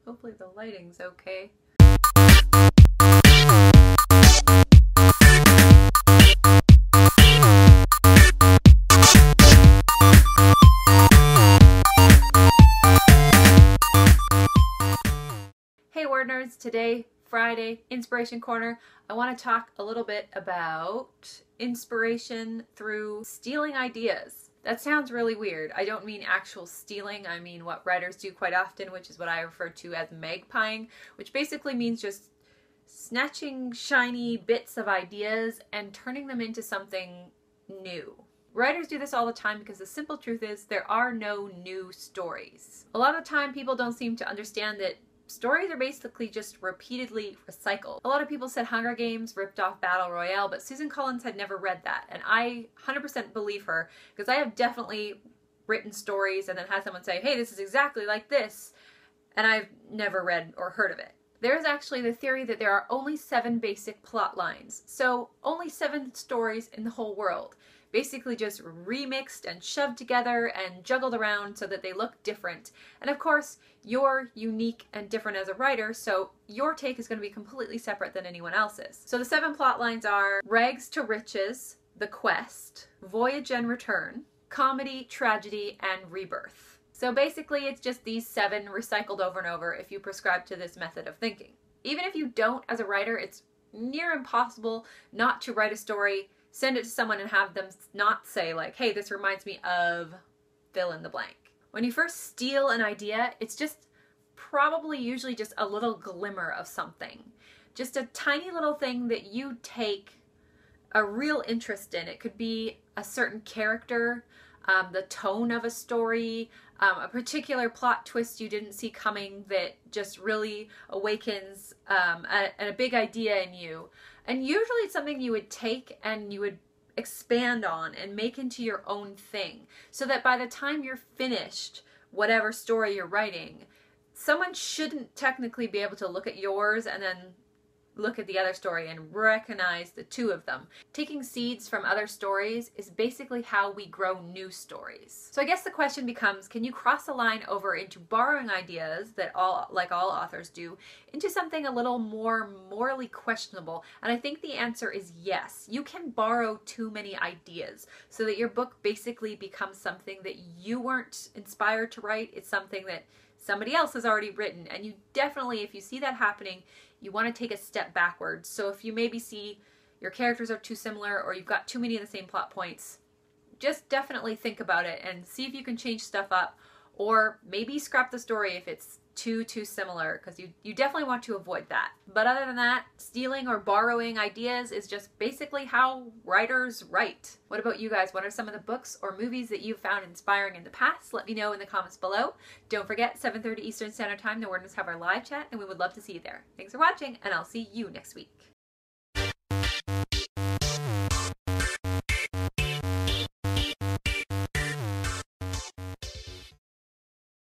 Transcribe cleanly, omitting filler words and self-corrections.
Hopefully the lighting's okay. Hey WordNerds, today, Friday, Inspiration Corner, I want to talk a little bit about inspiration through stealing ideas. That sounds really weird. I don't mean actual stealing, I mean what writers do quite often, which is what I refer to as magpieing, which basically means just snatching shiny bits of ideas and turning them into something new. Writers do this all the time because the simple truth is there are no new stories. A lot of the time people don't seem to understand that stories are basically just repeatedly recycled. A lot of people said Hunger Games ripped off Battle Royale, but Susan Collins had never read that, and I 100% believe her, because I have definitely written stories and then had someone say, hey, this is exactly like this, and I've never read or heard of it. There is actually the theory that there are only 7 basic plot lines, so only 7 stories in the whole world. Basically just remixed and shoved together and juggled around so that they look different. And of course, you're unique and different as a writer, so your take is going to be completely separate than anyone else's. So the 7 plot lines are Rags to Riches, The Quest, Voyage and Return, Comedy, Tragedy, and Rebirth. So basically it's just these 7 recycled over and over if you prescribe to this method of thinking. Even if you don't as a writer, it's near impossible not to write a story, send it to someone and have them not say like, hey, this reminds me of fill in the blank. When you first steal an idea, it's just probably usually just a little glimmer of something. Just a tiny little thing that you take a real interest in. It could be a certain character, the tone of a story, a particular plot twist you didn't see coming that just really awakens a big idea in you. And usually it's something you would take and you would expand on and make into your own thing, so that by the time you're finished whatever story you're writing, someone shouldn't technically be able to look at yours and then look at the other story and recognize the two of them. Taking seeds from other stories is basically how we grow new stories. So I guess the question becomes, can you cross a line over into borrowing ideas that like all authors do, into something a little more morally questionable? And I think the answer is yes. You can borrow too many ideas so that your book basically becomes something that you weren't inspired to write. It's something that somebody else has already written, and you definitely, if you see that happening, you want to take a step backwards. So if you maybe see your characters are too similar or you've got too many of the same plot points, just definitely think about it and see if you can change stuff up, or maybe scrap the story if it's too similar, because you definitely want to avoid that. But other than that, stealing or borrowing ideas is just basically how writers write. What about you guys? What are some of the books or movies that you've found inspiring in the past? Let me know in the comments below. Don't forget, 7:30 Eastern Standard Time, the WordNerds have our live chat, and we would love to see you there. Thanks for watching, and I'll see you next week.